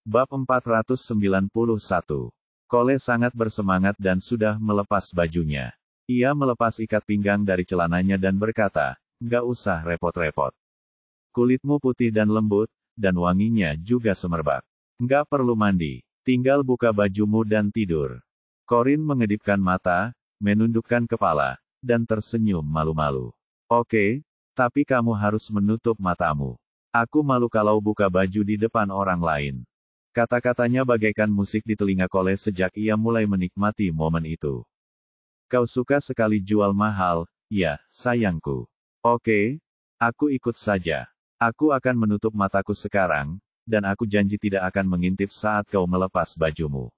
Bab 491. Cole sangat bersemangat dan sudah melepas bajunya. Ia melepas ikat pinggang dari celananya dan berkata, "Nggak usah repot-repot. Kulitmu putih dan lembut, dan wanginya juga semerbak. Nggak perlu mandi. Tinggal buka bajumu dan tidur." Corin mengedipkan mata, menundukkan kepala, dan tersenyum malu-malu. "Oke, tapi kamu harus menutup matamu. Aku malu kalau buka baju di depan orang lain." Kata-katanya bagaikan musik di telinga Cole sejak ia mulai menikmati momen itu. "Kau suka sekali jual mahal, ya, sayangku. Oke, aku ikut saja. Aku akan menutup mataku sekarang, dan aku janji tidak akan mengintip saat kau melepas bajumu."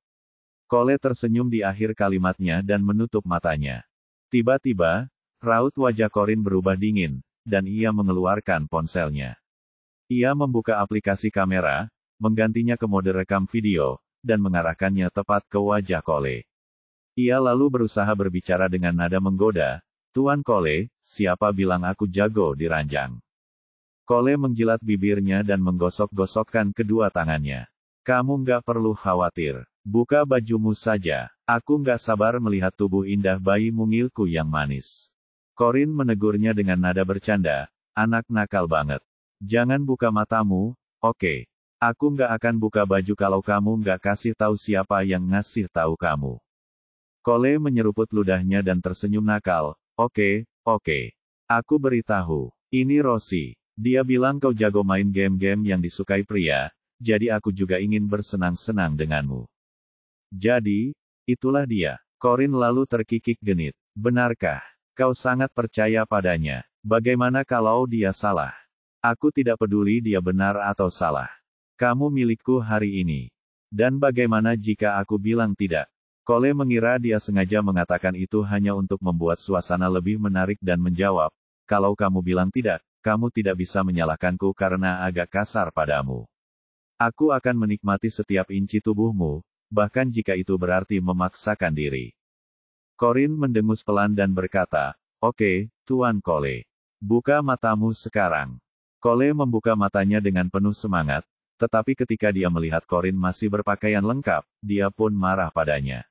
Cole tersenyum di akhir kalimatnya dan menutup matanya. Tiba-tiba, raut wajah Corin berubah dingin, dan ia mengeluarkan ponselnya. Ia membuka aplikasi kamera, menggantinya ke mode rekam video, dan mengarahkannya tepat ke wajah Cole. Ia lalu berusaha berbicara dengan nada menggoda, "Tuan Cole, siapa bilang aku jago di ranjang?" Cole menjilat bibirnya dan menggosok-gosokkan kedua tangannya. "Kamu nggak perlu khawatir. Buka bajumu saja. Aku nggak sabar melihat tubuh indah bayi mungilku yang manis." Corin menegurnya dengan nada bercanda, "Anak nakal banget. Jangan buka matamu, oke? Aku nggak akan buka baju kalau kamu nggak kasih tahu siapa yang ngasih tahu kamu." Cole menyeruput ludahnya dan tersenyum nakal, "Oke, oke. Aku beritahu. Ini Rosie. Dia bilang kau jago main game-game yang disukai pria, jadi aku juga ingin bersenang-senang denganmu." "Jadi, itulah dia." Corin lalu terkikik genit. "Benarkah? Kau sangat percaya padanya. Bagaimana kalau dia salah?" "Aku tidak peduli dia benar atau salah. Kamu milikku hari ini. Dan bagaimana jika aku bilang tidak?" Cole mengira dia sengaja mengatakan itu hanya untuk membuat suasana lebih menarik dan menjawab, "Kalau kamu bilang tidak, kamu tidak bisa menyalahkanku karena agak kasar padamu. Aku akan menikmati setiap inci tubuhmu, bahkan jika itu berarti memaksakan diri." Corin mendengus pelan dan berkata, "Oke, Tuan Cole. Buka matamu sekarang." Cole membuka matanya dengan penuh semangat, tetapi ketika dia melihat Corin masih berpakaian lengkap, dia pun marah padanya.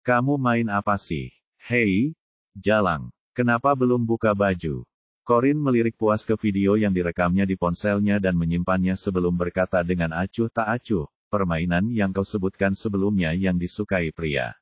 "Kamu main apa sih? Hei, jalang. Kenapa belum buka baju?" Corin melirik puas ke video yang direkamnya di ponselnya dan menyimpannya sebelum berkata dengan acuh tak acuh, "Permainan yang kau sebutkan sebelumnya yang disukai pria.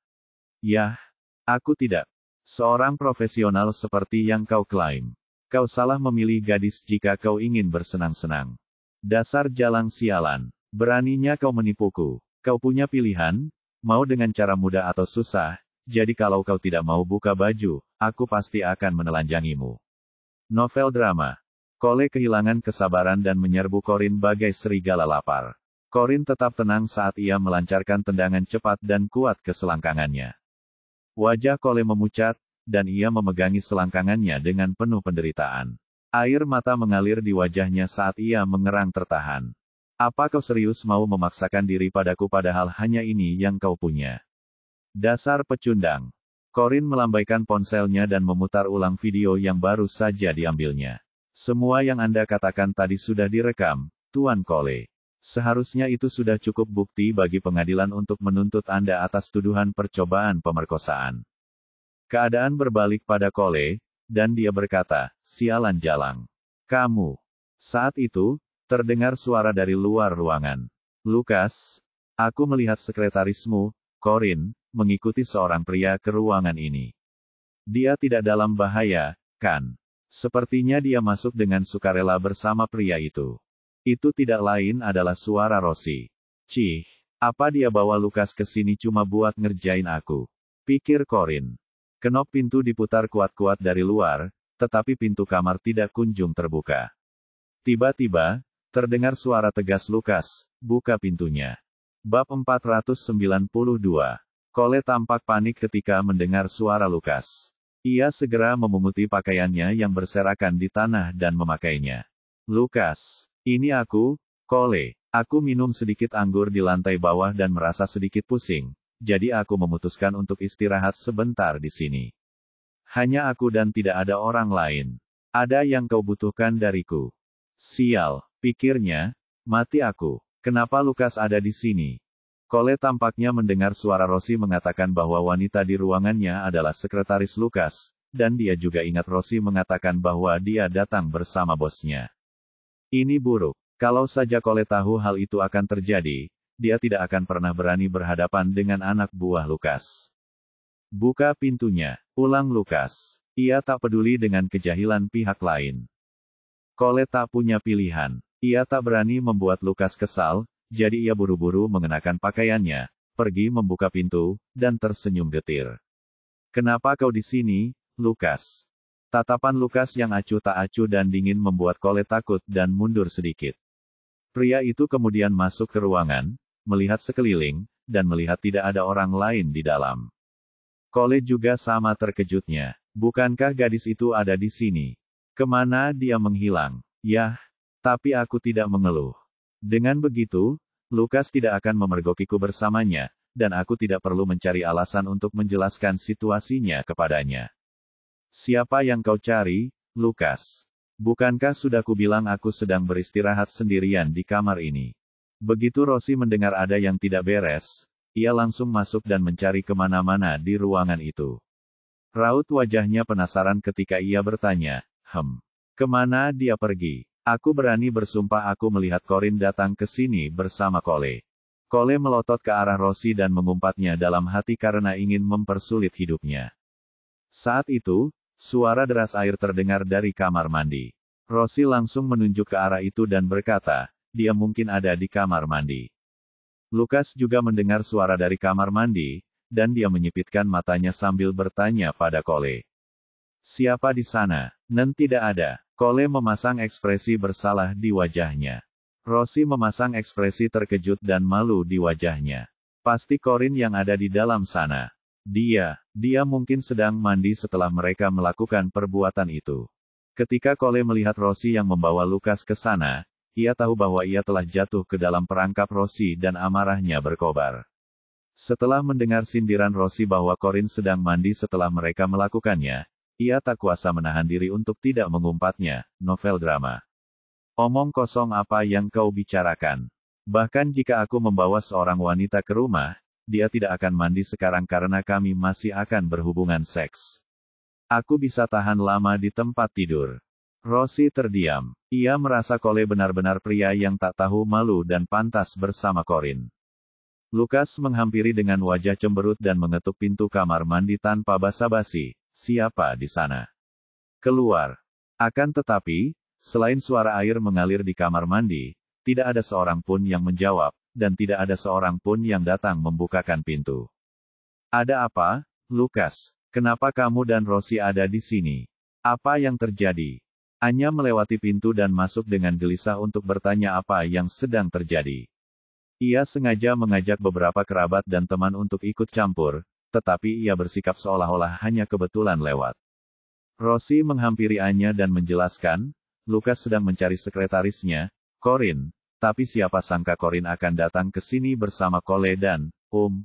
Yah, aku tidak seorang profesional seperti yang kau klaim. Kau salah memilih gadis jika kau ingin bersenang-senang. Dasar jalang sialan. Beraninya kau menipuku. Kau punya pilihan, mau dengan cara mudah atau susah, jadi kalau kau tidak mau buka baju, aku pasti akan menelanjangimu." Novel drama. Cole kehilangan kesabaran dan menyerbu Corin bagai serigala lapar. Corin tetap tenang saat ia melancarkan tendangan cepat dan kuat ke selangkangannya. Wajah Cole memucat, dan ia memegangi selangkangannya dengan penuh penderitaan. Air mata mengalir di wajahnya saat ia mengerang tertahan. "Apa kau serius mau memaksakan diri padaku padahal hanya ini yang kau punya? Dasar pecundang." Corin melambaikan ponselnya dan memutar ulang video yang baru saja diambilnya. "Semua yang Anda katakan tadi sudah direkam, Tuan Cole. Seharusnya itu sudah cukup bukti bagi pengadilan untuk menuntut Anda atas tuduhan percobaan pemerkosaan." Keadaan berbalik pada Cole, dan dia berkata, "Sialan jalang. Kamu." Saat itu, terdengar suara dari luar ruangan. "Lukas, aku melihat sekretarismu, Corin, mengikuti seorang pria ke ruangan ini. Dia tidak dalam bahaya, kan? Sepertinya dia masuk dengan sukarela bersama pria itu." Itu tidak lain adalah suara Rosie. "Cih, apa dia bawa Lukas ke sini cuma buat ngerjain aku?" pikir Corin. Kenop pintu diputar kuat-kuat dari luar, tetapi pintu kamar tidak kunjung terbuka. Tiba-tiba, terdengar suara tegas Lukas, "Buka pintunya." Bab 492. Cole tampak panik ketika mendengar suara Lukas. Ia segera memunguti pakaiannya yang berserakan di tanah dan memakainya. "Lukas, ini aku, Cole. Aku minum sedikit anggur di lantai bawah dan merasa sedikit pusing. Jadi aku memutuskan untuk istirahat sebentar di sini. Hanya aku dan tidak ada orang lain. Ada yang kau butuhkan dariku?" "Sial," pikirnya, "mati aku. Kenapa Lukas ada di sini? Cole tampaknya mendengar suara Rossi mengatakan bahwa wanita di ruangannya adalah sekretaris Lukas, dan dia juga ingat Rossi mengatakan bahwa dia datang bersama bosnya. Ini buruk. Kalau saja Cole tahu hal itu akan terjadi, dia tidak akan pernah berani berhadapan dengan anak buah Lukas. Buka pintunya, ulang Lukas. Ia tak peduli dengan kejahilan pihak lain. Cole tak punya pilihan. Ia tak berani membuat Lukas kesal, jadi ia buru-buru mengenakan pakaiannya, pergi membuka pintu, dan tersenyum getir. Kenapa kau di sini, Lukas? Tatapan Lukas yang acuh tak acuh dan dingin membuat Cole takut dan mundur sedikit. Pria itu kemudian masuk ke ruangan, melihat sekeliling, dan melihat tidak ada orang lain di dalam. Cole juga sama terkejutnya. Bukankah gadis itu ada di sini? Kemana dia menghilang? Yah, tapi aku tidak mengeluh. Dengan begitu, Lukas tidak akan memergokiku bersamanya, dan aku tidak perlu mencari alasan untuk menjelaskan situasinya kepadanya. Siapa yang kau cari, Lukas? Bukankah sudah kubilang aku sedang beristirahat sendirian di kamar ini? Begitu Rossi mendengar ada yang tidak beres, ia langsung masuk dan mencari kemana-mana di ruangan itu. Raut wajahnya penasaran ketika ia bertanya, kemana dia pergi? Aku berani bersumpah aku melihat Corin datang ke sini bersama Cole. Cole melotot ke arah Rossi dan mengumpatnya dalam hati karena ingin mempersulit hidupnya. Saat itu, suara deras air terdengar dari kamar mandi. Rossi langsung menunjuk ke arah itu dan berkata, dia mungkin ada di kamar mandi. Lukas juga mendengar suara dari kamar mandi, dan dia menyipitkan matanya sambil bertanya pada Cole. Siapa di sana? Tidak ada. Cole memasang ekspresi bersalah di wajahnya. Rossi memasang ekspresi terkejut dan malu di wajahnya. Pasti Corin yang ada di dalam sana. Dia mungkin sedang mandi setelah mereka melakukan perbuatan itu. Ketika Cole melihat Rossi yang membawa Lukas ke sana, ia tahu bahwa ia telah jatuh ke dalam perangkap Rossi dan amarahnya berkobar. Setelah mendengar sindiran Rossi bahwa Corin sedang mandi setelah mereka melakukannya, ia tak kuasa menahan diri untuk tidak mengumpatnya. Novel drama. Omong kosong apa yang kau bicarakan. Bahkan jika aku membawa seorang wanita ke rumah, dia tidak akan mandi sekarang karena kami masih akan berhubungan seks. Aku bisa tahan lama di tempat tidur. Rossi terdiam. Ia merasa Cole benar-benar pria yang tak tahu malu dan pantas bersama Corin. Lukas menghampiri dengan wajah cemberut dan mengetuk pintu kamar mandi tanpa basa-basi. Siapa di sana? Keluar. Akan tetapi, selain suara air mengalir di kamar mandi, tidak ada seorang pun yang menjawab, dan tidak ada seorang pun yang datang membukakan pintu. Ada apa, Lukas? Kenapa kamu dan Rossi ada di sini? Apa yang terjadi? Anya melewati pintu dan masuk dengan gelisah untuk bertanya apa yang sedang terjadi. Ia sengaja mengajak beberapa kerabat dan teman untuk ikut campur, tetapi ia bersikap seolah-olah hanya kebetulan lewat. Rossi menghampiri Anya dan menjelaskan, Lukas sedang mencari sekretarisnya, Corin, tapi siapa sangka Corin akan datang ke sini bersama Cole dan,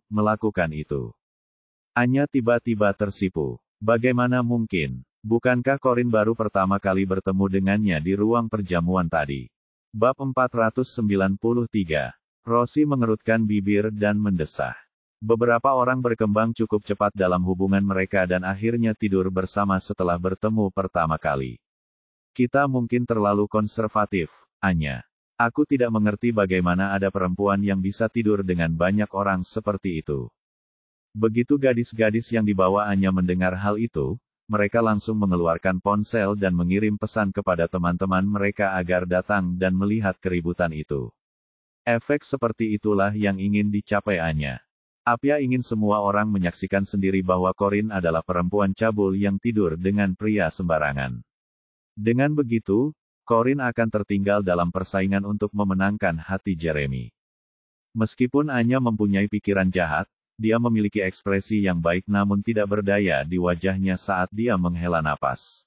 melakukan itu. Anya tiba-tiba tersipu. Bagaimana mungkin? Bukankah Corin baru pertama kali bertemu dengannya di ruang perjamuan tadi? Bab 493. Rossi mengerutkan bibir dan mendesah. Beberapa orang berkembang cukup cepat dalam hubungan mereka dan akhirnya tidur bersama setelah bertemu pertama kali. Kita mungkin terlalu konservatif, Anya. Aku tidak mengerti bagaimana ada perempuan yang bisa tidur dengan banyak orang seperti itu. Begitu gadis-gadis yang dibawa Anya mendengar hal itu, mereka langsung mengeluarkan ponsel dan mengirim pesan kepada teman-teman mereka agar datang dan melihat keributan itu. Efek seperti itulah yang ingin dicapai Anya. Apia ingin semua orang menyaksikan sendiri bahwa Corin adalah perempuan cabul yang tidur dengan pria sembarangan. Dengan begitu, Corin akan tertinggal dalam persaingan untuk memenangkan hati Jeremy. Meskipun Anya mempunyai pikiran jahat, dia memiliki ekspresi yang baik namun tidak berdaya di wajahnya saat dia menghela napas.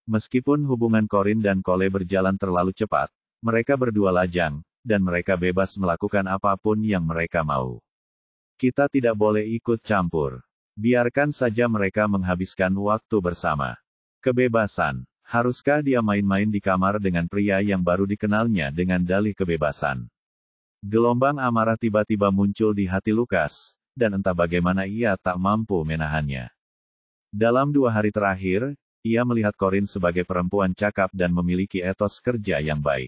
Meskipun hubungan Corin dan Cole berjalan terlalu cepat, mereka berdua lajang, dan mereka bebas melakukan apapun yang mereka mau. Kita tidak boleh ikut campur. Biarkan saja mereka menghabiskan waktu bersama. Kebebasan. Haruskah dia main-main di kamar dengan pria yang baru dikenalnya dengan dalih kebebasan? Gelombang amarah tiba-tiba muncul di hati Lukas, dan entah bagaimana ia tak mampu menahannya. Dalam 2 hari terakhir, ia melihat Corinne sebagai perempuan cakap dan memiliki etos kerja yang baik.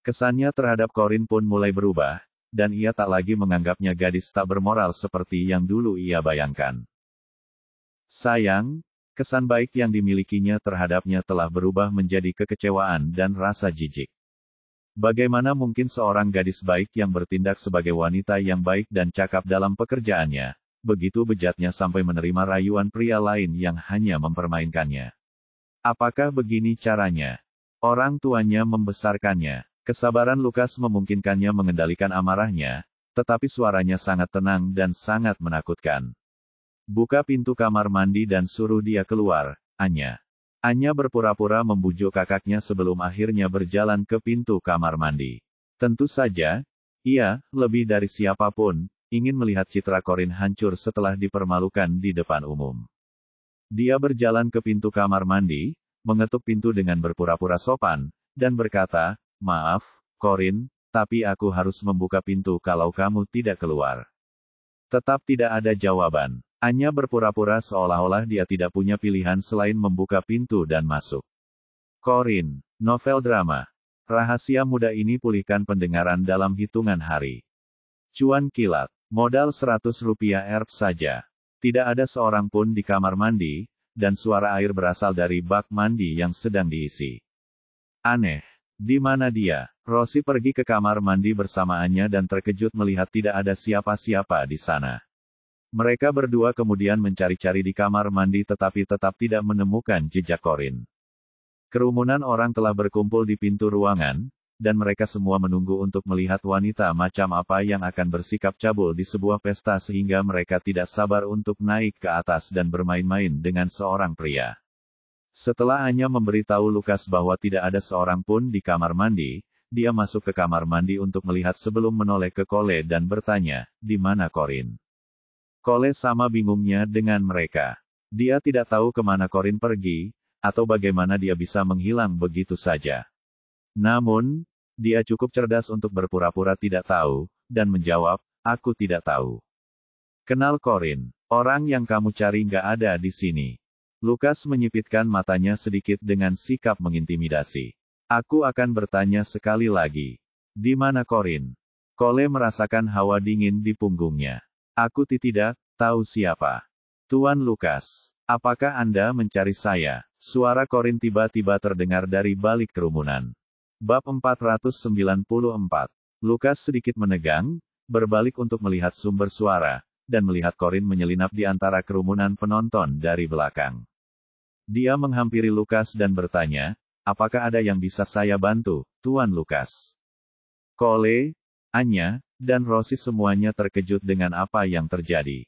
Kesannya terhadap Corinne pun mulai berubah, dan ia tak lagi menganggapnya gadis tak bermoral seperti yang dulu ia bayangkan. Sayang, kesan baik yang dimilikinya terhadapnya telah berubah menjadi kekecewaan dan rasa jijik. Bagaimana mungkin seorang gadis baik yang bertindak sebagai wanita yang baik dan cakap dalam pekerjaannya, begitu bejatnya sampai menerima rayuan pria lain yang hanya mempermainkannya? Apakah begini caranya orang tuanya membesarkannya? Kesabaran Lukas memungkinkannya mengendalikan amarahnya, tetapi suaranya sangat tenang dan sangat menakutkan. Buka pintu kamar mandi dan suruh dia keluar, Anya. Anya berpura-pura membujuk kakaknya sebelum akhirnya berjalan ke pintu kamar mandi. Tentu saja, ia, lebih dari siapapun, ingin melihat citra Corinne hancur setelah dipermalukan di depan umum. Dia berjalan ke pintu kamar mandi, mengetuk pintu dengan berpura-pura sopan, dan berkata, "Maaf, Corinne, tapi aku harus membuka pintu kalau kamu tidak keluar." Tetap tidak ada jawaban. Anya berpura-pura seolah-olah dia tidak punya pilihan selain membuka pintu dan masuk. Corinne, novel drama. Rahasia muda ini pulihkan pendengaran dalam hitungan hari. Cuan kilat, modal Rp100 Rp saja. Tidak ada seorang pun di kamar mandi, dan suara air berasal dari bak mandi yang sedang diisi. Aneh. Di mana dia? Rosie pergi ke kamar mandi bersamaannya dan terkejut melihat tidak ada siapa-siapa di sana. Mereka berdua kemudian mencari-cari di kamar mandi tetapi tetap tidak menemukan jejak Corinne. Kerumunan orang telah berkumpul di pintu ruangan, dan mereka semua menunggu untuk melihat wanita macam apa yang akan bersikap cabul di sebuah pesta sehingga mereka tidak sabar untuk naik ke atas dan bermain-main dengan seorang pria. Setelah Anya memberitahu Lukas bahwa tidak ada seorang pun di kamar mandi, dia masuk ke kamar mandi untuk melihat sebelum menoleh ke Cole dan bertanya, "Di mana Corinne?" Cole sama bingungnya dengan mereka. Dia tidak tahu kemana Corinne pergi, atau bagaimana dia bisa menghilang begitu saja. Namun, dia cukup cerdas untuk berpura-pura tidak tahu, dan menjawab, "Aku tidak tahu." "Kenal Corinne, orang yang kamu cari nggak ada di sini." Lukas menyipitkan matanya sedikit dengan sikap mengintimidasi. "Aku akan bertanya sekali lagi. Di mana Corinne?" Cole merasakan hawa dingin di punggungnya. "Aku tidak tahu siapa. Tuan Lukas, apakah Anda mencari saya?" Suara Corinne tiba-tiba terdengar dari balik kerumunan. Bab 494. Lukas sedikit menegang, berbalik untuk melihat sumber suara, dan melihat Corinne menyelinap di antara kerumunan penonton dari belakang. Dia menghampiri Lukas dan bertanya, "Apakah ada yang bisa saya bantu, Tuan Lukas?" Cole, Anya, dan Rosie semuanya terkejut dengan apa yang terjadi.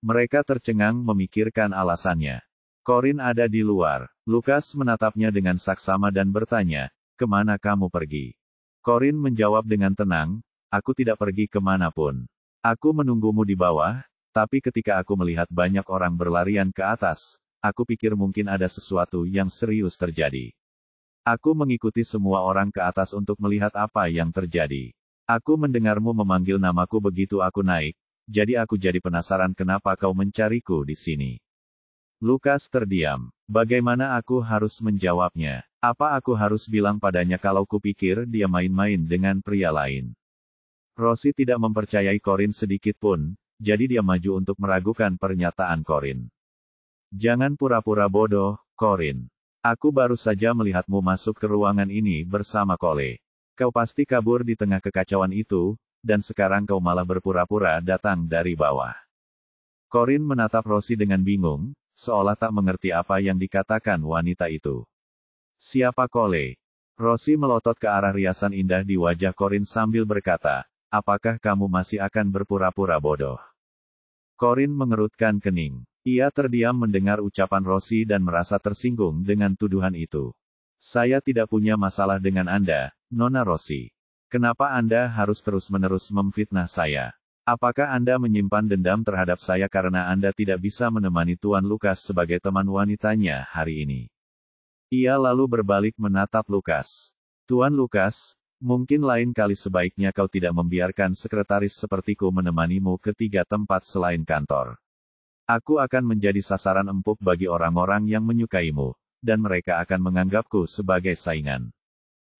Mereka tercengang memikirkan alasannya. "Corinne ada di luar." Lukas menatapnya dengan saksama dan bertanya, "Kemana kamu pergi?" Corinne menjawab dengan tenang, "Aku tidak pergi kemanapun. Aku menunggumu di bawah, tapi ketika aku melihat banyak orang berlarian ke atas, aku pikir mungkin ada sesuatu yang serius terjadi. Aku mengikuti semua orang ke atas untuk melihat apa yang terjadi. Aku mendengarmu memanggil namaku begitu aku naik, jadi aku jadi penasaran kenapa kau mencariku di sini." Lukas terdiam. Bagaimana aku harus menjawabnya? Apa aku harus bilang padanya kalau kupikir dia main-main dengan pria lain? Rosie tidak mempercayai Corinne sedikit pun, jadi dia maju untuk meragukan pernyataan Corinne. "Jangan pura-pura bodoh, Corinne. Aku baru saja melihatmu masuk ke ruangan ini bersama Cole. Kau pasti kabur di tengah kekacauan itu, dan sekarang kau malah berpura-pura datang dari bawah." Corinne menatap Rosie dengan bingung, seolah tak mengerti apa yang dikatakan wanita itu. "Siapa Cole?" Rosie melotot ke arah riasan indah di wajah Corinne sambil berkata, "Apakah kamu masih akan berpura-pura bodoh?" Corinne mengerutkan kening. Ia terdiam mendengar ucapan Rosie dan merasa tersinggung dengan tuduhan itu. "Saya tidak punya masalah dengan Anda, Nona Rosie. Kenapa Anda harus terus-menerus memfitnah saya? Apakah Anda menyimpan dendam terhadap saya karena Anda tidak bisa menemani Tuan Lukas sebagai teman wanitanya hari ini?" Ia lalu berbalik menatap Lukas. "Tuan Lukas, Mungkin lain kali sebaiknya kau tidak membiarkan sekretaris sepertiku menemanimu ke 3 tempat selain kantor. Aku akan menjadi sasaran empuk bagi orang-orang yang menyukaimu, dan mereka akan menganggapku sebagai saingan.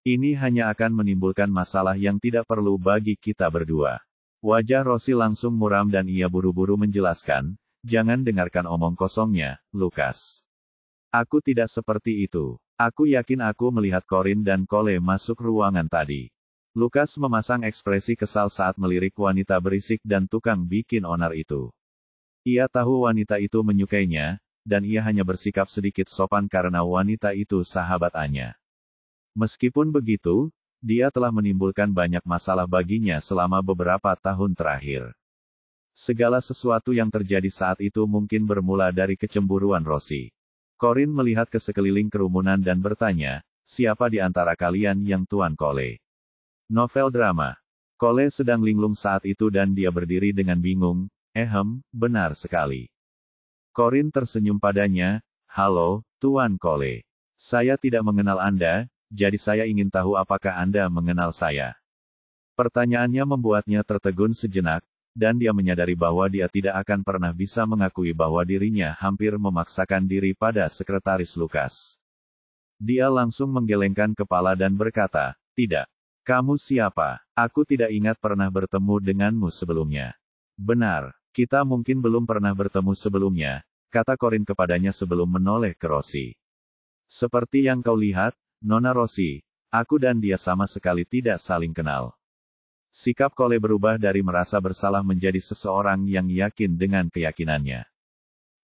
Ini hanya akan menimbulkan masalah yang tidak perlu bagi kita berdua. Wajah Rossi langsung muram dan ia buru-buru menjelaskan, jangan dengarkan omong kosongnya, Lukas. Aku tidak seperti itu. Aku yakin aku melihat Corin dan Cole masuk ruangan tadi. Lukas memasang ekspresi kesal saat melirik wanita berisik dan tukang bikin onar itu. Ia tahu wanita itu menyukainya, dan ia hanya bersikap sedikit sopan karena wanita itu sahabat Anya. Meskipun begitu, dia telah menimbulkan banyak masalah baginya selama beberapa tahun terakhir. Segala sesuatu yang terjadi saat itu mungkin bermula dari kecemburuan Rossi. Corin melihat ke sekeliling kerumunan dan bertanya, siapa di antara kalian yang Tuan Cole? Novel drama. Cole sedang linglung saat itu dan dia berdiri dengan bingung, benar sekali. Corin tersenyum padanya, halo, Tuan Cole. Saya tidak mengenal Anda, jadi saya ingin tahu apakah Anda mengenal saya. Pertanyaannya membuatnya tertegun sejenak, dan dia menyadari bahwa dia tidak akan pernah bisa mengakui bahwa dirinya hampir memaksakan diri pada sekretaris Lukas. Dia langsung menggelengkan kepala dan berkata, tidak. Kamu siapa? Aku tidak ingat pernah bertemu denganmu sebelumnya. Benar, kita mungkin belum pernah bertemu sebelumnya, kata Corin kepadanya sebelum menoleh ke Rossi. Seperti yang kau lihat, Nona Rossi, aku dan dia sama sekali tidak saling kenal. Sikap Cole berubah dari merasa bersalah menjadi seseorang yang yakin dengan keyakinannya.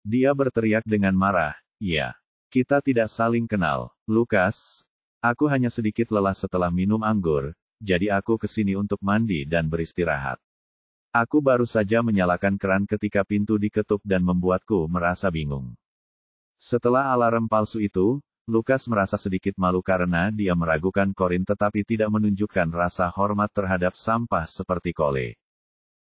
Dia berteriak dengan marah, ya, kita tidak saling kenal, Lukas. Aku hanya sedikit lelah setelah minum anggur, jadi aku kesini untuk mandi dan beristirahat. Aku baru saja menyalakan keran ketika pintu diketuk dan membuatku merasa bingung. Setelah alarm palsu itu, Lukas merasa sedikit malu karena dia meragukan Corin tetapi tidak menunjukkan rasa hormat terhadap sampah seperti Cole.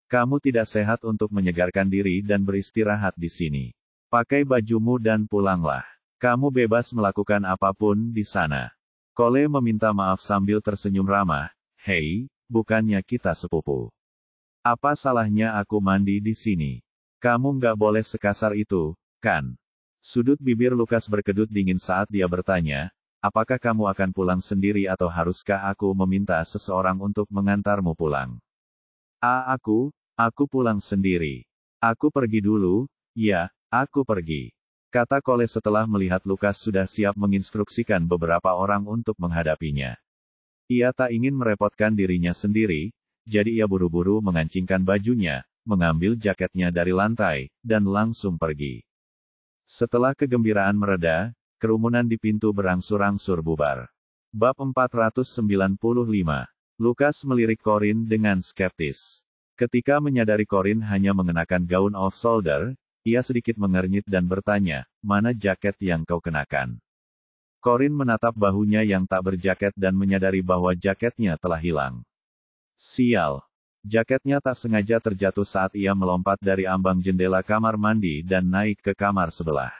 Kamu tidak sehat untuk menyegarkan diri dan beristirahat di sini. Pakai bajumu dan pulanglah. Kamu bebas melakukan apapun di sana. Cole meminta maaf sambil tersenyum ramah, hei, bukannya kita sepupu. Apa salahnya aku mandi di sini? Kamu nggak boleh sekasar itu, kan? Sudut bibir Lukas berkedut dingin saat dia bertanya, apakah kamu akan pulang sendiri atau haruskah aku meminta seseorang untuk mengantarmu pulang? Aku pulang sendiri. Aku pergi dulu, ya, aku pergi. Kata Cole setelah melihat Lukas sudah siap menginstruksikan beberapa orang untuk menghadapinya. Ia tak ingin merepotkan dirinya sendiri, jadi ia buru-buru mengancingkan bajunya, mengambil jaketnya dari lantai, dan langsung pergi. Setelah kegembiraan mereda, kerumunan di pintu berangsur-angsur bubar. Bab 495. Lukas melirik Corin dengan skeptis. Ketika menyadari Corin hanya mengenakan gaun off-shoulder, ia sedikit mengernyit dan bertanya, mana jaket yang kau kenakan? Corin menatap bahunya yang tak berjaket dan menyadari bahwa jaketnya telah hilang. Sial. Jaketnya tak sengaja terjatuh saat ia melompat dari ambang jendela kamar mandi dan naik ke kamar sebelah.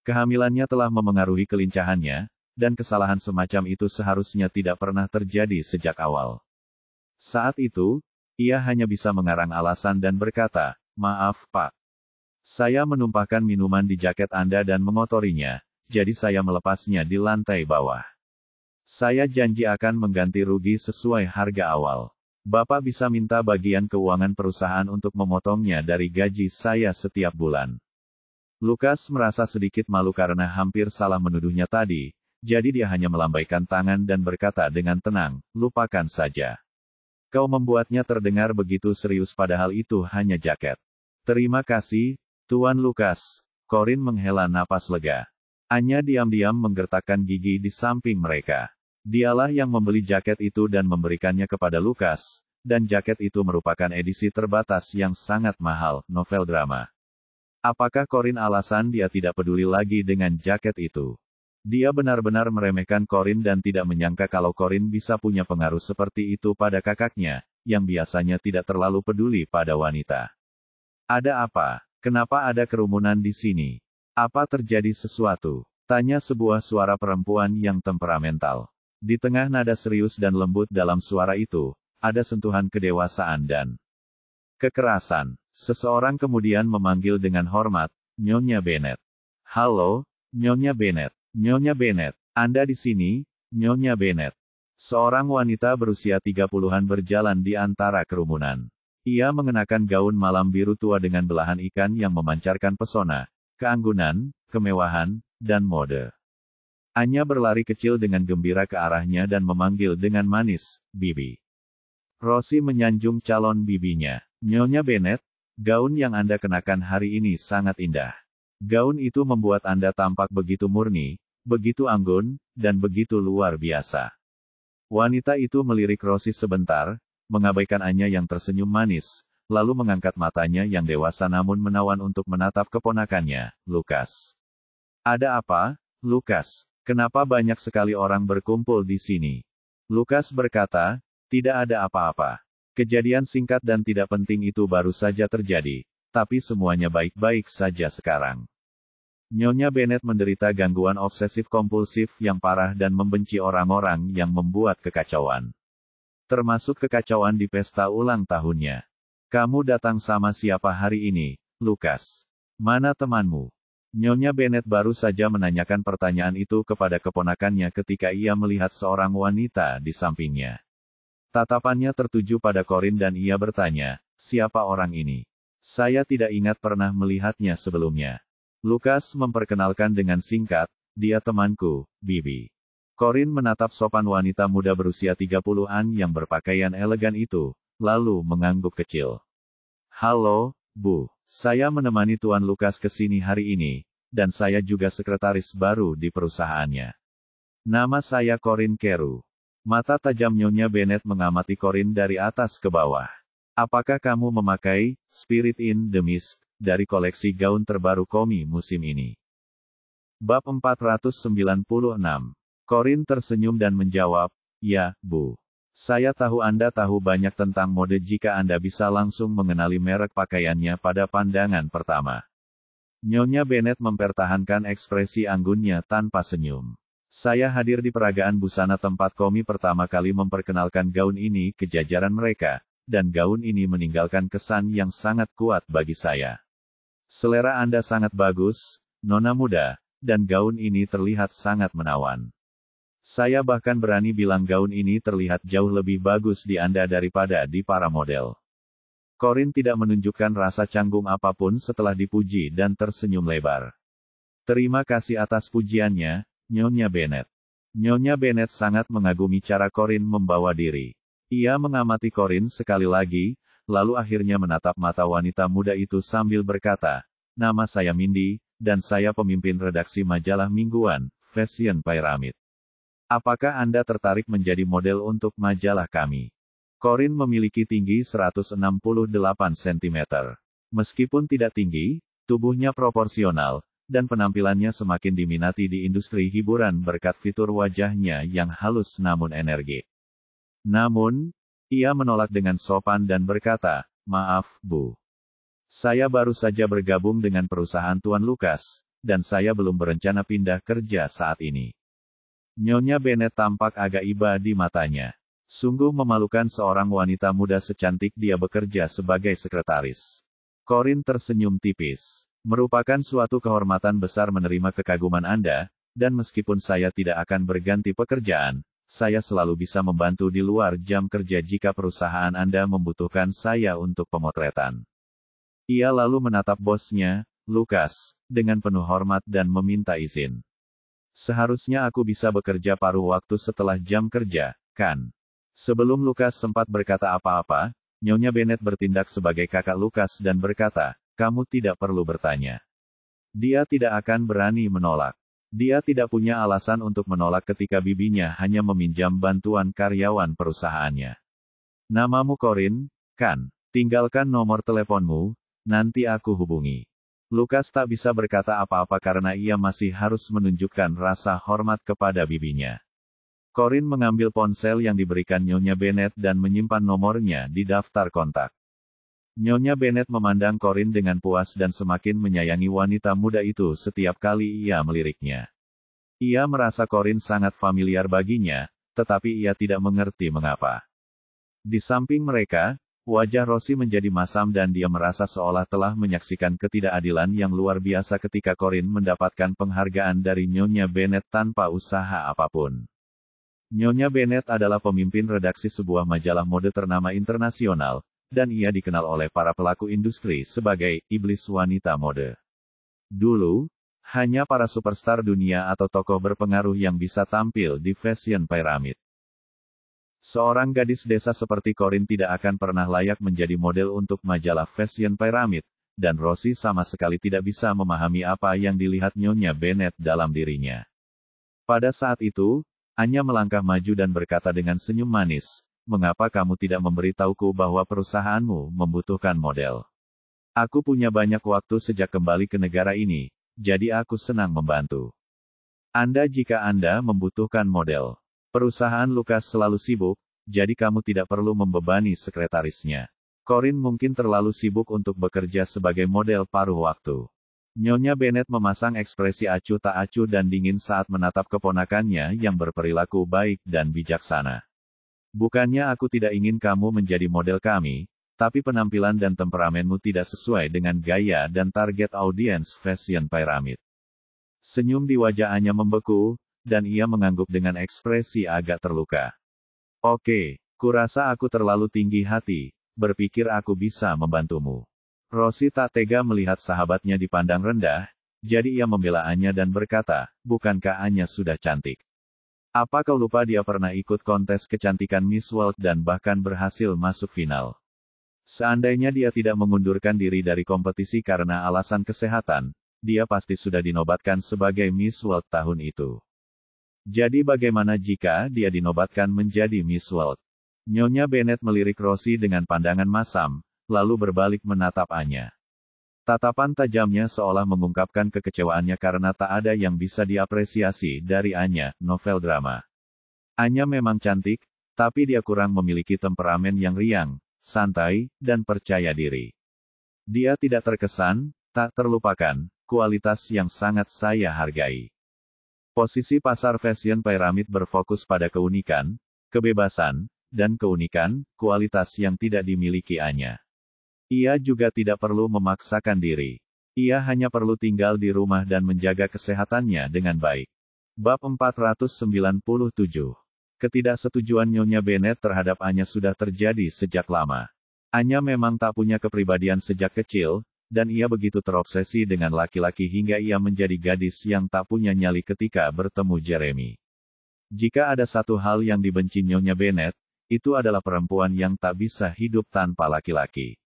Kehamilannya telah memengaruhi kelincahannya, dan kesalahan semacam itu seharusnya tidak pernah terjadi sejak awal. Saat itu, ia hanya bisa mengarang alasan dan berkata, maaf Pak. Saya menumpahkan minuman di jaket Anda dan mengotorinya, jadi saya melepasnya di lantai bawah. Saya janji akan mengganti rugi sesuai harga awal. Bapak bisa minta bagian keuangan perusahaan untuk memotongnya dari gaji saya setiap bulan. Lukas merasa sedikit malu karena hampir salah menuduhnya tadi, jadi dia hanya melambaikan tangan dan berkata dengan tenang, lupakan saja. Kau membuatnya terdengar begitu serius padahal itu hanya jaket. Terima kasih, Tuan Lukas. Corin menghela napas lega. Anya diam-diam menggertakkan gigi di samping mereka. Dialah yang membeli jaket itu dan memberikannya kepada Lukas, dan jaket itu merupakan edisi terbatas yang sangat mahal, novel drama. Apakah Corin alasan dia tidak peduli lagi dengan jaket itu? Dia benar-benar meremehkan Corin dan tidak menyangka kalau Corin bisa punya pengaruh seperti itu pada kakaknya, yang biasanya tidak terlalu peduli pada wanita. Ada apa? Kenapa ada kerumunan di sini? Apa terjadi sesuatu? Tanya sebuah suara perempuan yang temperamental. Di tengah nada serius dan lembut dalam suara itu, ada sentuhan kedewasaan dan kekerasan. Seseorang kemudian memanggil dengan hormat, Nyonya Bennet. Halo, Nyonya Bennet. Nyonya Bennet, Anda di sini, Nyonya Bennet. Seorang wanita berusia 30-an berjalan di antara kerumunan. Ia mengenakan gaun malam biru tua dengan belahan ikan yang memancarkan pesona, keanggunan, kemewahan, dan mode. Anya berlari kecil dengan gembira ke arahnya dan memanggil dengan manis, Bibi. Rosie menyanjung calon bibinya. Nyonya Bennet, gaun yang Anda kenakan hari ini sangat indah. Gaun itu membuat Anda tampak begitu murni, begitu anggun, dan begitu luar biasa. Wanita itu melirik Rosie sebentar, mengabaikan Anya yang tersenyum manis, lalu mengangkat matanya yang dewasa namun menawan untuk menatap keponakannya, Lukas. Ada apa, Lukas? Kenapa banyak sekali orang berkumpul di sini? Lukas berkata, tidak ada apa-apa. Kejadian singkat dan tidak penting itu baru saja terjadi, tapi semuanya baik-baik saja sekarang. Nyonya Bennet menderita gangguan obsesif-kompulsif yang parah dan membenci orang-orang yang membuat kekacauan. Termasuk kekacauan di pesta ulang tahunnya. Kamu datang sama siapa hari ini, Lukas? Mana temanmu? Nyonya Bennet baru saja menanyakan pertanyaan itu kepada keponakannya ketika ia melihat seorang wanita di sampingnya. Tatapannya tertuju pada Corin dan ia bertanya, siapa orang ini? Saya tidak ingat pernah melihatnya sebelumnya. Lukas memperkenalkan dengan singkat, dia temanku, Bibi. Corin menatap sopan wanita muda berusia 30-an yang berpakaian elegan itu, lalu mengangguk kecil. Halo, Bu. Saya menemani Tuan Lukas ke sini hari ini, dan saya juga sekretaris baru di perusahaannya. Nama saya Corin Carew. Mata tajam Nyonya Bennet mengamati Corin dari atas ke bawah. Apakah kamu memakai Spirit in the Mist dari koleksi gaun terbaru Komi musim ini? Bab 496. Corin tersenyum dan menjawab, ya, Bu. Saya tahu Anda tahu banyak tentang mode jika Anda bisa langsung mengenali merek pakaiannya pada pandangan pertama. Nyonya Bennet mempertahankan ekspresi anggunnya tanpa senyum. Saya hadir di peragaan busana tempat Komi pertama kali memperkenalkan gaun ini ke jajaran mereka, dan gaun ini meninggalkan kesan yang sangat kuat bagi saya. Selera Anda sangat bagus, nona muda, dan gaun ini terlihat sangat menawan. Saya bahkan berani bilang gaun ini terlihat jauh lebih bagus di Anda daripada di para model. Corin tidak menunjukkan rasa canggung apapun setelah dipuji dan tersenyum lebar. Terima kasih atas pujiannya, Nyonya Bennet. Nyonya Bennet sangat mengagumi cara Corin membawa diri. Ia mengamati Corin sekali lagi, lalu akhirnya menatap mata wanita muda itu sambil berkata, nama saya Mindy, dan saya pemimpin redaksi majalah mingguan, Fashion Pyramid. Apakah Anda tertarik menjadi model untuk majalah kami? Corin memiliki tinggi 168 cm. Meskipun tidak tinggi, tubuhnya proporsional, dan penampilannya semakin diminati di industri hiburan berkat fitur wajahnya yang halus namun energik. Namun, ia menolak dengan sopan dan berkata, maaf, Bu. Saya baru saja bergabung dengan perusahaan Tuan Lukas, dan saya belum berencana pindah kerja saat ini. Nyonya Bennet tampak agak iba di matanya. Sungguh memalukan seorang wanita muda secantik dia bekerja sebagai sekretaris. Corin tersenyum tipis. Merupakan suatu kehormatan besar menerima kekaguman Anda, dan meskipun saya tidak akan berganti pekerjaan, saya selalu bisa membantu di luar jam kerja jika perusahaan Anda membutuhkan saya untuk pemotretan. Ia lalu menatap bosnya, Lukas, dengan penuh hormat dan meminta izin. Seharusnya aku bisa bekerja paruh waktu setelah jam kerja, kan? Sebelum Lukas sempat berkata apa-apa, Nyonya Bennet bertindak sebagai kakak Lukas dan berkata, kamu tidak perlu bertanya. Dia tidak akan berani menolak. Dia tidak punya alasan untuk menolak ketika bibinya hanya meminjam bantuan karyawan perusahaannya. Namamu Corin, kan? Tinggalkan nomor teleponmu, nanti aku hubungi. Lukas tak bisa berkata apa-apa karena ia masih harus menunjukkan rasa hormat kepada bibinya. Corin mengambil ponsel yang diberikan Nyonya Bennet dan menyimpan nomornya di daftar kontak. Nyonya Bennet memandang Corin dengan puas dan semakin menyayangi wanita muda itu setiap kali ia meliriknya. Ia merasa Corin sangat familiar baginya, tetapi ia tidak mengerti mengapa. Di samping mereka, wajah Rosie menjadi masam dan dia merasa seolah telah menyaksikan ketidakadilan yang luar biasa ketika Corinne mendapatkan penghargaan dari Nyonya Bennet tanpa usaha apapun. Nyonya Bennet adalah pemimpin redaksi sebuah majalah mode ternama internasional, dan ia dikenal oleh para pelaku industri sebagai iblis wanita mode. Dulu, hanya para superstar dunia atau tokoh berpengaruh yang bisa tampil di Fashion Pyramid. Seorang gadis desa seperti Corinne tidak akan pernah layak menjadi model untuk majalah Fashion Pyramid, dan Rosie sama sekali tidak bisa memahami apa yang dilihat Nyonya Bennet dalam dirinya. Pada saat itu, Anya melangkah maju dan berkata dengan senyum manis, "Mengapa kamu tidak memberitahuku bahwa perusahaanmu membutuhkan model? Aku punya banyak waktu sejak kembali ke negara ini, jadi aku senang membantu jika Anda membutuhkan model. Perusahaan Lucas selalu sibuk, jadi kamu tidak perlu membebani sekretarisnya. Corinne mungkin terlalu sibuk untuk bekerja sebagai model paruh waktu." Nyonya Bennet memasang ekspresi acuh tak acuh dan dingin saat menatap keponakannya yang berperilaku baik dan bijaksana. "Bukannya aku tidak ingin kamu menjadi model kami, tapi penampilan dan temperamenmu tidak sesuai dengan gaya dan target audiens Fashion Pyramid." Senyum di wajah Anya membeku, dan ia mengangguk dengan ekspresi agak terluka. "Oke, kurasa aku terlalu tinggi hati, berpikir aku bisa membantumu." Rosie tak tega melihat sahabatnya dipandang rendah, jadi ia membela Anya dan berkata, "Bukankah Anya sudah cantik? Apa kau lupa dia pernah ikut kontes kecantikan Miss World dan bahkan berhasil masuk final? Seandainya dia tidak mengundurkan diri dari kompetisi karena alasan kesehatan, dia pasti sudah dinobatkan sebagai Miss World tahun itu. Jadi bagaimana jika dia dinobatkan menjadi Miss World?" Nyonya Bennet melirik Rosie dengan pandangan masam, lalu berbalik menatap Anya. Tatapan tajamnya seolah mengungkapkan kekecewaannya karena tak ada yang bisa diapresiasi dari Anya, novel drama. Anya memang cantik, tapi dia kurang memiliki temperamen yang riang, santai, dan percaya diri. Dia tidak terkesan, tak terlupakan, kualitas yang sangat saya hargai. Posisi pasar Fashion Pyramid berfokus pada keunikan, kebebasan, dan keunikan, kualitas yang tidak dimiliki Anya. Ia juga tidak perlu memaksakan diri. Ia hanya perlu tinggal di rumah dan menjaga kesehatannya dengan baik. Bab 497. Ketidaksetujuan Nyonya Bennet terhadap Anya sudah terjadi sejak lama. Anya memang tak punya kepribadian sejak kecil, dan ia begitu terobsesi dengan laki-laki hingga ia menjadi gadis yang tak punya nyali ketika bertemu Jeremy. Jika ada satu hal yang dibenci Nyonya Bennet, itu adalah perempuan yang tak bisa hidup tanpa laki-laki.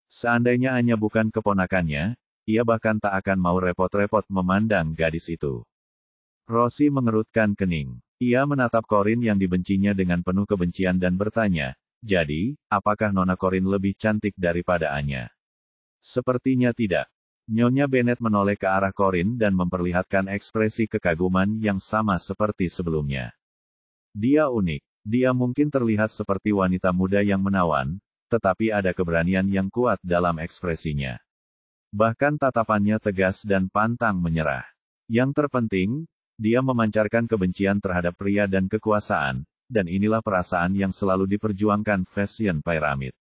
Seandainya Anya bukan keponakannya, ia bahkan tak akan mau repot-repot memandang gadis itu. Rosie mengerutkan kening. Ia menatap Corinne yang dibencinya dengan penuh kebencian dan bertanya, "Jadi, apakah Nona Corinne lebih cantik daripada Anya?" "Sepertinya tidak." Nyonya Bennet menoleh ke arah Corinne dan memperlihatkan ekspresi kekaguman yang sama seperti sebelumnya. "Dia unik. Dia mungkin terlihat seperti wanita muda yang menawan, tetapi ada keberanian yang kuat dalam ekspresinya. Bahkan tatapannya tegas dan pantang menyerah. Yang terpenting, dia memancarkan kebencian terhadap pria dan kekuasaan, dan inilah perasaan yang selalu diperjuangkan Fashion Pyramid."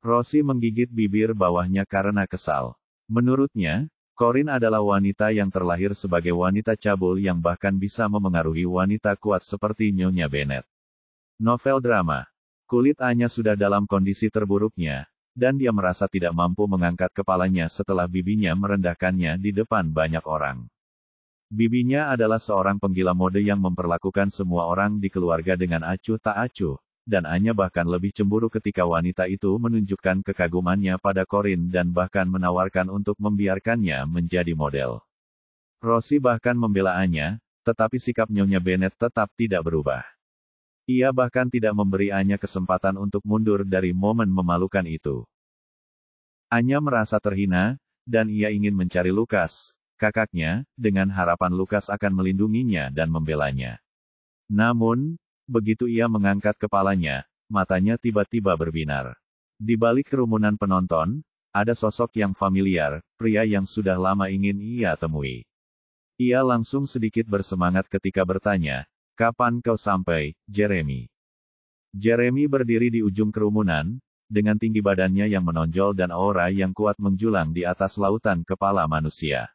Rosie menggigit bibir bawahnya karena kesal. Menurutnya, Corinne adalah wanita yang terlahir sebagai wanita cabul yang bahkan bisa memengaruhi wanita kuat seperti Nyonya Bennet. Novel drama. Kulit Anya sudah dalam kondisi terburuknya, dan dia merasa tidak mampu mengangkat kepalanya setelah bibinya merendahkannya di depan banyak orang. Bibinya adalah seorang penggila mode yang memperlakukan semua orang di keluarga dengan acuh tak acuh, dan Anya bahkan lebih cemburu ketika wanita itu menunjukkan kekagumannya pada Corinne dan bahkan menawarkan untuk membiarkannya menjadi model. Rosie bahkan membela Anya, tetapi sikap Nyonya Bennet tetap tidak berubah. Ia bahkan tidak memberi Anya kesempatan untuk mundur dari momen memalukan itu. Anya merasa terhina, dan ia ingin mencari Lucas, kakaknya, dengan harapan Lucas akan melindunginya dan membelanya. Namun, begitu ia mengangkat kepalanya, matanya tiba-tiba berbinar. Di balik kerumunan penonton, ada sosok yang familiar, pria yang sudah lama ingin ia temui. Ia langsung sedikit bersemangat ketika bertanya, Kapan kau sampai, Jeremy? Jeremy berdiri di ujung kerumunan, dengan tinggi badannya yang menonjol dan aura yang kuat menjulang di atas lautan kepala manusia.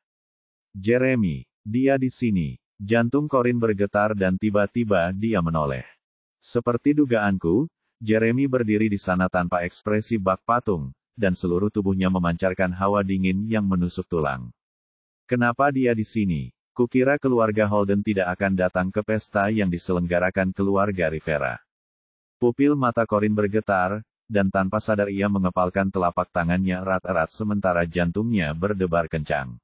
Jeremy, dia di sini. Jantung Corin bergetar dan tiba-tiba dia menoleh. Seperti dugaanku, Jeremy berdiri di sana tanpa ekspresi bak patung, dan seluruh tubuhnya memancarkan hawa dingin yang menusuk tulang. Kenapa dia di sini? Kukira keluarga Holden tidak akan datang ke pesta yang diselenggarakan keluarga Rivera. Pupil mata Corin bergetar, dan tanpa sadar ia mengepalkan telapak tangannya erat-erat sementara jantungnya berdebar kencang.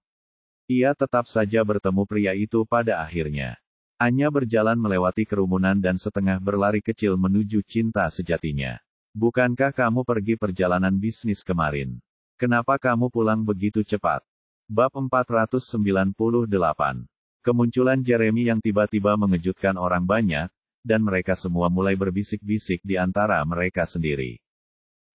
Ia tetap saja bertemu pria itu pada akhirnya. Anya berjalan melewati kerumunan dan setengah berlari kecil menuju cinta sejatinya. Bukankah kamu pergi perjalanan bisnis kemarin? Kenapa kamu pulang begitu cepat? Bab 498. Kemunculan Jeremy yang tiba-tiba mengejutkan orang banyak, dan mereka semua mulai berbisik-bisik di antara mereka sendiri.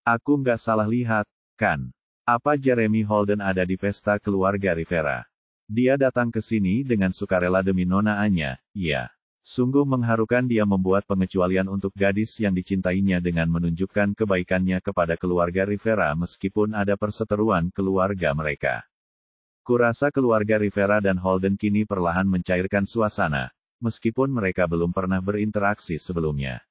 Aku nggak salah lihat, kan? Apa Jeremy Holden ada di pesta keluarga Rivera? Dia datang ke sini dengan sukarela demi Nona Anya, iya. Sungguh mengharukan dia membuat pengecualian untuk gadis yang dicintainya dengan menunjukkan kebaikannya kepada keluarga Rivera meskipun ada perseteruan keluarga mereka. Kurasa keluarga Rivera dan Holden kini perlahan mencairkan suasana, meskipun mereka belum pernah berinteraksi sebelumnya.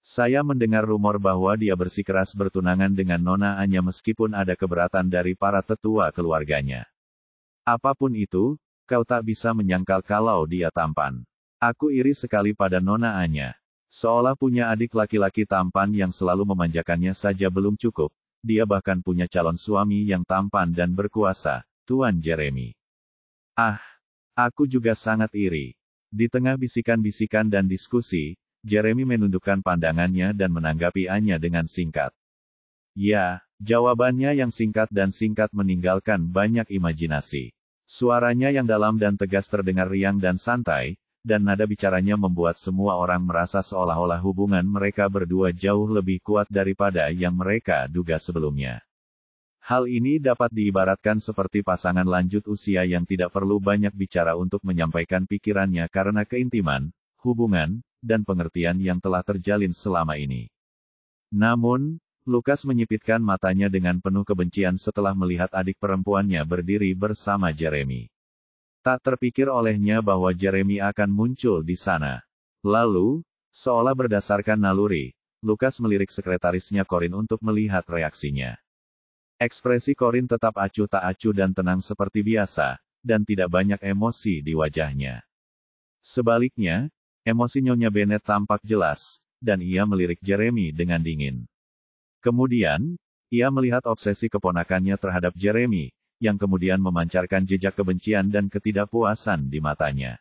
Saya mendengar rumor bahwa dia bersikeras bertunangan dengan Nona Anya meskipun ada keberatan dari para tetua keluarganya. Apapun itu, kau tak bisa menyangkal kalau dia tampan. Aku iri sekali pada Nona Anya. Seolah punya adik laki-laki tampan yang selalu memanjakannya saja belum cukup, dia bahkan punya calon suami yang tampan dan berkuasa, Tuan Jeremy. Ah, aku juga sangat iri. Di tengah bisikan-bisikan dan diskusi, Jeremy menundukkan pandangannya dan menanggapi Anya dengan singkat. Ya, jawabannya yang singkat dan singkat meninggalkan banyak imajinasi. Suaranya yang dalam dan tegas terdengar riang dan santai, dan nada bicaranya membuat semua orang merasa seolah-olah hubungan mereka berdua jauh lebih kuat daripada yang mereka duga sebelumnya. Hal ini dapat diibaratkan seperti pasangan lanjut usia yang tidak perlu banyak bicara untuk menyampaikan pikirannya karena keintiman, hubungan, dan pengertian yang telah terjalin selama ini. Namun, Lukas menyipitkan matanya dengan penuh kebencian setelah melihat adik perempuannya berdiri bersama Jeremy. Tak terpikir olehnya bahwa Jeremy akan muncul di sana. Lalu, seolah berdasarkan naluri, Lukas melirik sekretarisnya Corin untuk melihat reaksinya. Ekspresi Corin tetap acuh tak acuh dan tenang seperti biasa, dan tidak banyak emosi di wajahnya. Sebaliknya, emosi Nyonya Bennet tampak jelas, dan ia melirik Jeremy dengan dingin. Kemudian, ia melihat obsesi keponakannya terhadap Jeremy, yang kemudian memancarkan jejak kebencian dan ketidakpuasan di matanya.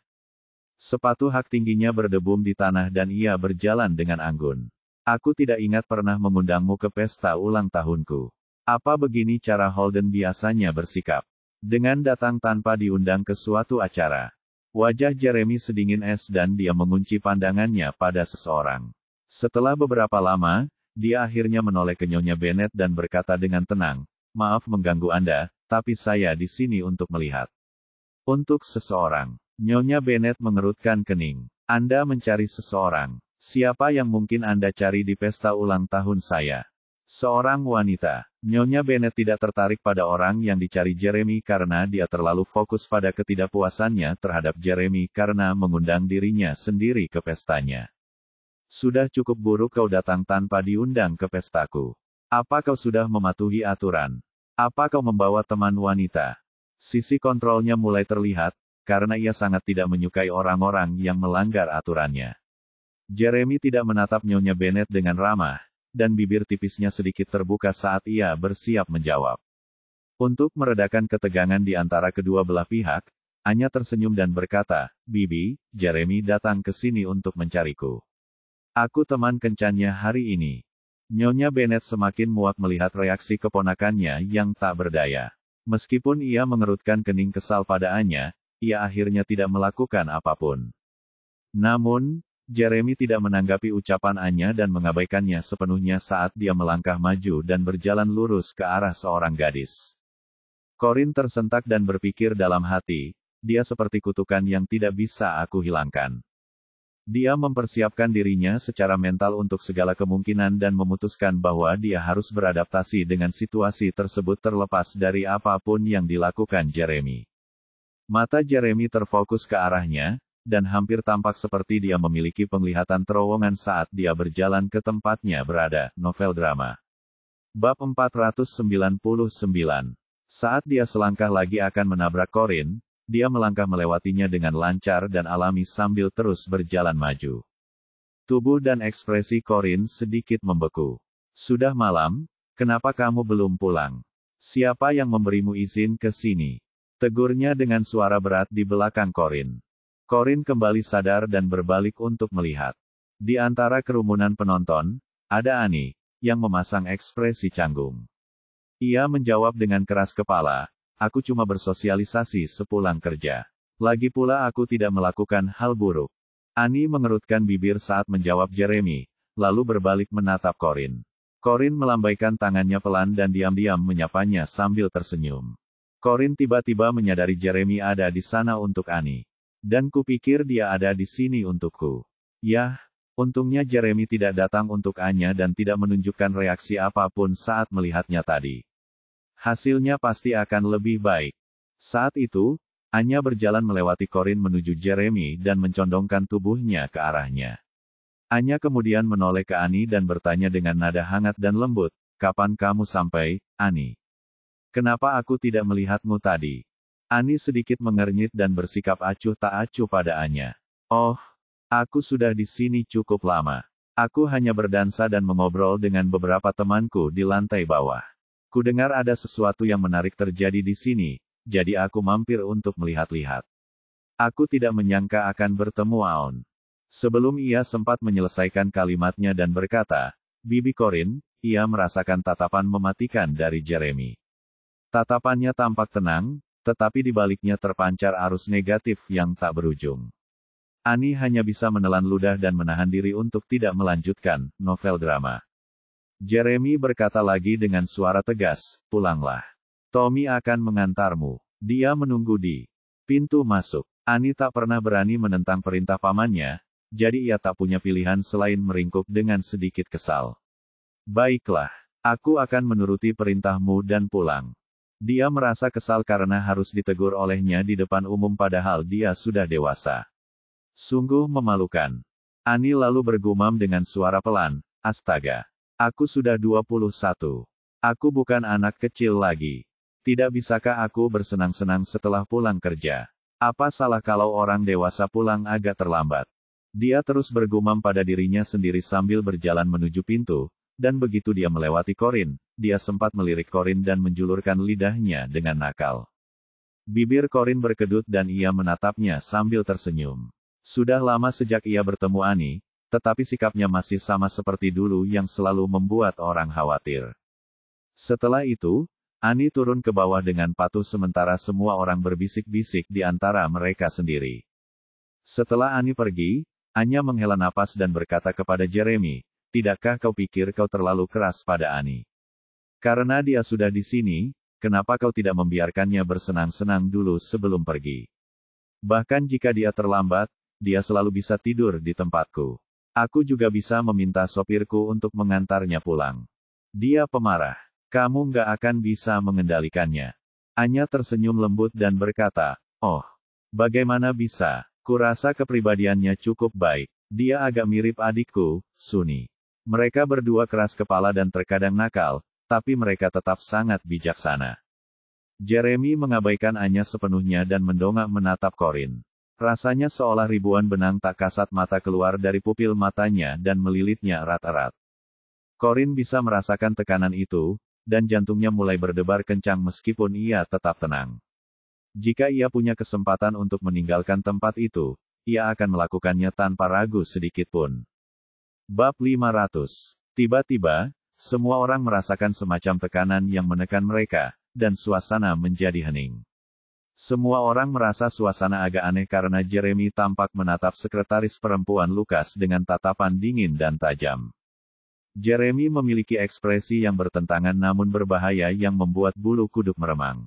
Sepatu hak tingginya berdebum di tanah dan ia berjalan dengan anggun. Aku tidak ingat pernah mengundangmu ke pesta ulang tahunku. Apa begini cara Holden biasanya bersikap? Dengan datang tanpa diundang ke suatu acara. Wajah Jeremy sedingin es dan dia mengunci pandangannya pada seseorang. Setelah beberapa lama, dia akhirnya menoleh ke Nyonya Bennet dan berkata dengan tenang, "Maaf mengganggu Anda, tapi saya di sini untuk melihat." Untuk seseorang. Nyonya Bennet mengerutkan kening. Anda mencari seseorang. Siapa yang mungkin Anda cari di pesta ulang tahun saya? Seorang wanita. Nyonya Bennet tidak tertarik pada orang yang dicari Jeremy karena dia terlalu fokus pada ketidakpuasannya terhadap Jeremy karena mengundang dirinya sendiri ke pestanya. Sudah cukup buruk kau datang tanpa diundang ke pestaku. Apa kau sudah mematuhi aturan? Apa kau membawa teman wanita? Sisi kontrolnya mulai terlihat, karena ia sangat tidak menyukai orang-orang yang melanggar aturannya. Jeremy tidak menatap Nyonya Bennet dengan ramah, dan bibir tipisnya sedikit terbuka saat ia bersiap menjawab. Untuk meredakan ketegangan di antara kedua belah pihak, Anya tersenyum dan berkata, "Bibi, Jeremy datang ke sini untuk mencariku. Aku teman kencannya hari ini." Nyonya Bennet semakin muak melihat reaksi keponakannya yang tak berdaya. Meskipun ia mengerutkan kening kesal pada Anya, ia akhirnya tidak melakukan apapun. Namun, Jeremy tidak menanggapi ucapan Anya dan mengabaikannya sepenuhnya saat dia melangkah maju dan berjalan lurus ke arah seorang gadis. Corin tersentak dan berpikir dalam hati, dia seperti kutukan yang tidak bisa aku hilangkan. Dia mempersiapkan dirinya secara mental untuk segala kemungkinan dan memutuskan bahwa dia harus beradaptasi dengan situasi tersebut terlepas dari apapun yang dilakukan Jeremy. Mata Jeremy terfokus ke arahnya, dan hampir tampak seperti dia memiliki penglihatan terowongan saat dia berjalan ke tempatnya berada. Novel drama. Bab 499. Saat dia selangkah lagi akan menabrak Corin, dia melangkah melewatinya dengan lancar dan alami sambil terus berjalan maju. Tubuh dan ekspresi Corin sedikit membeku. Sudah malam, kenapa kamu belum pulang? Siapa yang memberimu izin ke sini? Tegurnya dengan suara berat di belakang Corin. Corin kembali sadar dan berbalik untuk melihat. Di antara kerumunan penonton, ada Annie, yang memasang ekspresi canggung. Ia menjawab dengan keras kepala, aku cuma bersosialisasi sepulang kerja. Lagi pula aku tidak melakukan hal buruk. Annie mengerutkan bibir saat menjawab Jeremy, lalu berbalik menatap Corin. Corin melambaikan tangannya pelan dan diam-diam menyapanya sambil tersenyum. Corin tiba-tiba menyadari Jeremy ada di sana untuk Annie. Dan kupikir dia ada di sini untukku. Yah, untungnya Jeremy tidak datang untuk Anya dan tidak menunjukkan reaksi apapun saat melihatnya tadi. Hasilnya pasti akan lebih baik. Saat itu, Anya berjalan melewati Corin menuju Jeremy dan mencondongkan tubuhnya ke arahnya. Anya kemudian menoleh ke Annie dan bertanya dengan nada hangat dan lembut, kapan kamu sampai, Annie? Kenapa aku tidak melihatmu tadi? Annie sedikit mengernyit dan bersikap acuh tak acuh pada Anya. Oh, aku sudah di sini cukup lama. Aku hanya berdansa dan mengobrol dengan beberapa temanku di lantai bawah. Kudengar ada sesuatu yang menarik terjadi di sini, jadi aku mampir untuk melihat-lihat. Aku tidak menyangka akan bertemu Aon. Sebelum ia sempat menyelesaikan kalimatnya dan berkata, Bibi Corin, ia merasakan tatapan mematikan dari Jeremy. Tatapannya tampak tenang, tetapi di baliknya terpancar arus negatif yang tak berujung. Annie hanya bisa menelan ludah dan menahan diri untuk tidak melanjutkan novel drama. Jeremy berkata lagi dengan suara tegas, pulanglah. Tommy akan mengantarmu. Dia menunggu di pintu masuk. Annie tak pernah berani menentang perintah pamannya, jadi ia tak punya pilihan selain meringkuk dengan sedikit kesal. Baiklah, aku akan menuruti perintahmu dan pulang. Dia merasa kesal karena harus ditegur olehnya di depan umum padahal dia sudah dewasa. Sungguh memalukan. Annie lalu bergumam dengan suara pelan, astaga. Aku sudah 21. Aku bukan anak kecil lagi. Tidak bisakah aku bersenang-senang setelah pulang kerja? Apa salah kalau orang dewasa pulang agak terlambat? Dia terus bergumam pada dirinya sendiri sambil berjalan menuju pintu, dan begitu dia melewati Corin, dia sempat melirik Corin dan menjulurkan lidahnya dengan nakal. Bibir Corin berkedut dan ia menatapnya sambil tersenyum. Sudah lama sejak ia bertemu Annie, tetapi sikapnya masih sama seperti dulu yang selalu membuat orang khawatir. Setelah itu, Annie turun ke bawah dengan patuh sementara semua orang berbisik-bisik di antara mereka sendiri. Setelah Annie pergi, Anya menghela napas dan berkata kepada Jeremy, tidakkah kau pikir kau terlalu keras pada Annie? Karena dia sudah di sini, kenapa kau tidak membiarkannya bersenang-senang dulu sebelum pergi? Bahkan jika dia terlambat, dia selalu bisa tidur di tempatku. Aku juga bisa meminta sopirku untuk mengantarnya pulang. Dia pemarah. Kamu nggak akan bisa mengendalikannya. Anya tersenyum lembut dan berkata, oh, bagaimana bisa? Kurasa kepribadiannya cukup baik. Dia agak mirip adikku, Sunny. Mereka berdua keras kepala dan terkadang nakal, tapi mereka tetap sangat bijaksana. Jeremy mengabaikan Anya sepenuhnya dan mendongak menatap Corin. Rasanya seolah ribuan benang tak kasat mata keluar dari pupil matanya dan melilitnya erat-erat. Corin bisa merasakan tekanan itu, dan jantungnya mulai berdebar kencang meskipun ia tetap tenang. Jika ia punya kesempatan untuk meninggalkan tempat itu, ia akan melakukannya tanpa ragu sedikit pun. Bab 500. Tiba-tiba, semua orang merasakan semacam tekanan yang menekan mereka, dan suasana menjadi hening. Semua orang merasa suasana agak aneh karena Jeremy tampak menatap sekretaris perempuan Lucas dengan tatapan dingin dan tajam. Jeremy memiliki ekspresi yang bertentangan namun berbahaya yang membuat bulu kuduk meremang.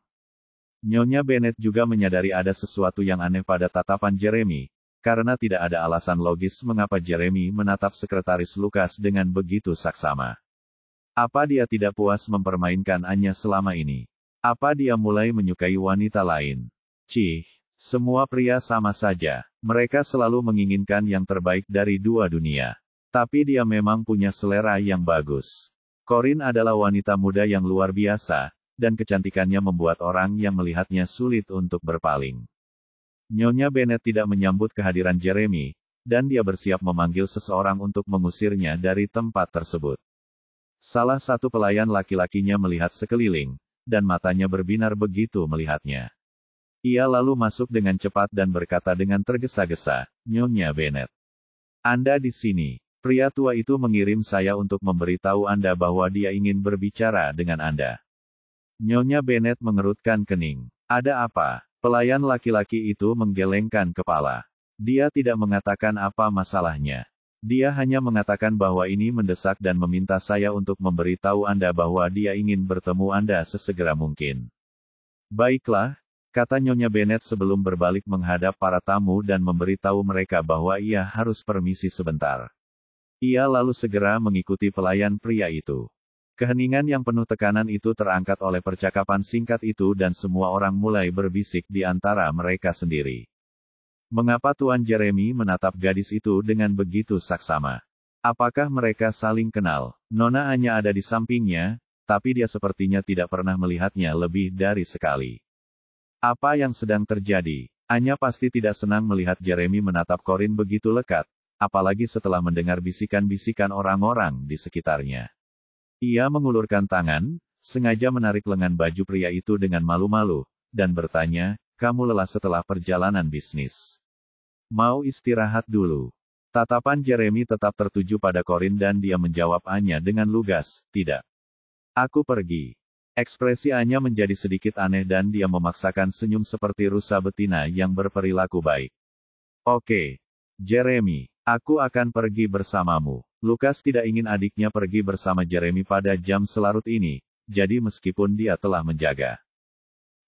Nyonya Bennet juga menyadari ada sesuatu yang aneh pada tatapan Jeremy, karena tidak ada alasan logis mengapa Jeremy menatap sekretaris Lukas dengan begitu saksama. Apa dia tidak puas mempermainkan Anya selama ini? Apa dia mulai menyukai wanita lain? Cih, semua pria sama saja. Mereka selalu menginginkan yang terbaik dari dua dunia. Tapi dia memang punya selera yang bagus. Corinne adalah wanita muda yang luar biasa, dan kecantikannya membuat orang yang melihatnya sulit untuk berpaling. Nyonya Bennet tidak menyambut kehadiran Jeremy, dan dia bersiap memanggil seseorang untuk mengusirnya dari tempat tersebut. Salah satu pelayan laki-lakinya melihat sekeliling, dan matanya berbinar begitu melihatnya. Ia lalu masuk dengan cepat dan berkata dengan tergesa-gesa, "Nyonya Bennet. Anda di sini. Pria tua itu mengirim saya untuk memberitahu Anda bahwa dia ingin berbicara dengan Anda." Nyonya Bennet mengerutkan kening. "Ada apa?" Pelayan laki-laki itu menggelengkan kepala. Dia tidak mengatakan apa masalahnya. Dia hanya mengatakan bahwa ini mendesak dan meminta saya untuk memberitahu Anda bahwa dia ingin bertemu Anda sesegera mungkin. "Baiklah," kata Nyonya Bennet sebelum berbalik menghadap para tamu dan memberitahu mereka bahwa ia harus permisi sebentar. Ia lalu segera mengikuti pelayan pria itu. Keheningan yang penuh tekanan itu terangkat oleh percakapan singkat itu dan semua orang mulai berbisik di antara mereka sendiri. Mengapa Tuan Jeremy menatap gadis itu dengan begitu saksama? Apakah mereka saling kenal? Nona Anya ada di sampingnya, tapi dia sepertinya tidak pernah melihatnya lebih dari sekali. Apa yang sedang terjadi? Anya pasti tidak senang melihat Jeremy menatap Corinne begitu lekat, apalagi setelah mendengar bisikan-bisikan orang-orang di sekitarnya. Ia mengulurkan tangan, sengaja menarik lengan baju pria itu dengan malu-malu, dan bertanya, "Kamu lelah setelah perjalanan bisnis? Mau istirahat dulu?" Tatapan Jeremy tetap tertuju pada Corinne dan dia menjawab Anya dengan lugas, "Tidak. Aku pergi." Ekspresi Anya menjadi sedikit aneh dan dia memaksakan senyum seperti rusa betina yang berperilaku baik. "Oke, Jeremy, aku akan pergi bersamamu." Lukas tidak ingin adiknya pergi bersama Jeremy pada jam selarut ini, jadi meskipun dia telah menjaga.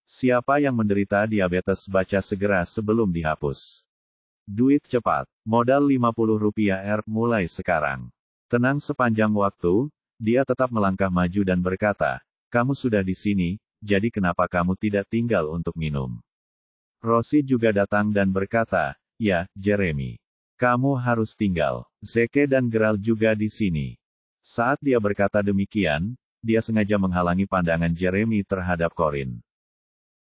Siapa yang menderita diabetes baca segera sebelum dihapus. Duit cepat, modal Rp50 mulai sekarang. Tenang sepanjang waktu, dia tetap melangkah maju dan berkata, "Kamu sudah di sini, jadi kenapa kamu tidak tinggal untuk minum?" Rosie juga datang dan berkata, "Ya, Jeremy. Kamu harus tinggal." Zeke dan Gerald juga di sini. Saat dia berkata demikian, dia sengaja menghalangi pandangan Jeremy terhadap Corinne.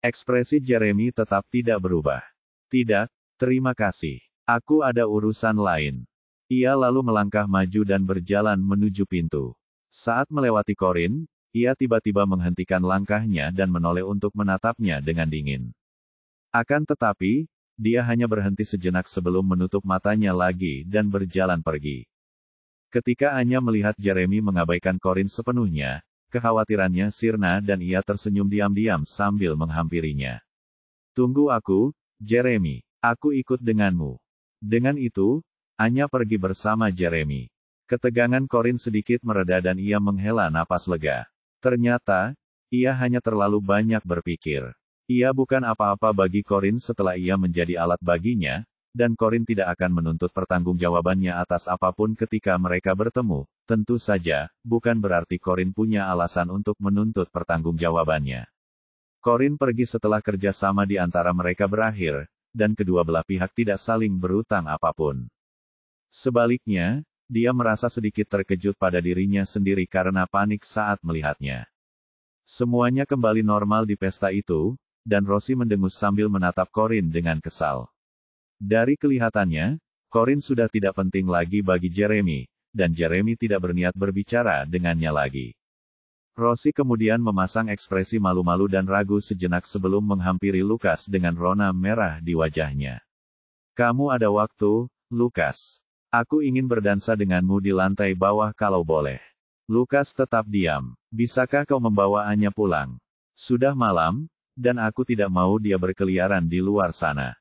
Ekspresi Jeremy tetap tidak berubah. "Tidak, terima kasih. Aku ada urusan lain." Ia lalu melangkah maju dan berjalan menuju pintu. Saat melewati Corinne, ia tiba-tiba menghentikan langkahnya dan menoleh untuk menatapnya dengan dingin. Akan tetapi, dia hanya berhenti sejenak sebelum menutup matanya lagi dan berjalan pergi. Ketika Anya melihat Jeremy mengabaikan Corinne sepenuhnya, kekhawatirannya sirna dan ia tersenyum diam-diam sambil menghampirinya. "Tunggu aku, Jeremy. Aku ikut denganmu." Dengan itu, Anya pergi bersama Jeremy. Ketegangan Corinne sedikit mereda dan ia menghela napas lega. Ternyata, ia hanya terlalu banyak berpikir. Ia bukan apa-apa bagi Corinne setelah ia menjadi alat baginya, dan Corinne tidak akan menuntut pertanggungjawabannya atas apapun ketika mereka bertemu. Tentu saja, bukan berarti Corinne punya alasan untuk menuntut pertanggungjawabannya. Corinne pergi setelah kerjasama di antara mereka berakhir, dan kedua belah pihak tidak saling berutang apapun. Sebaliknya, dia merasa sedikit terkejut pada dirinya sendiri karena panik saat melihatnya. Semuanya kembali normal di pesta itu, dan Rosie mendengus sambil menatap Corinne dengan kesal. Dari kelihatannya, Corinne sudah tidak penting lagi bagi Jeremy, dan Jeremy tidak berniat berbicara dengannya lagi. Rosie kemudian memasang ekspresi malu-malu dan ragu sejenak sebelum menghampiri Lukas dengan rona merah di wajahnya. "Kamu ada waktu, Lukas? Aku ingin berdansa denganmu di lantai bawah kalau boleh." Lukas tetap diam. "Bisakah kau membawa Anya pulang? Sudah malam, dan aku tidak mau dia berkeliaran di luar sana."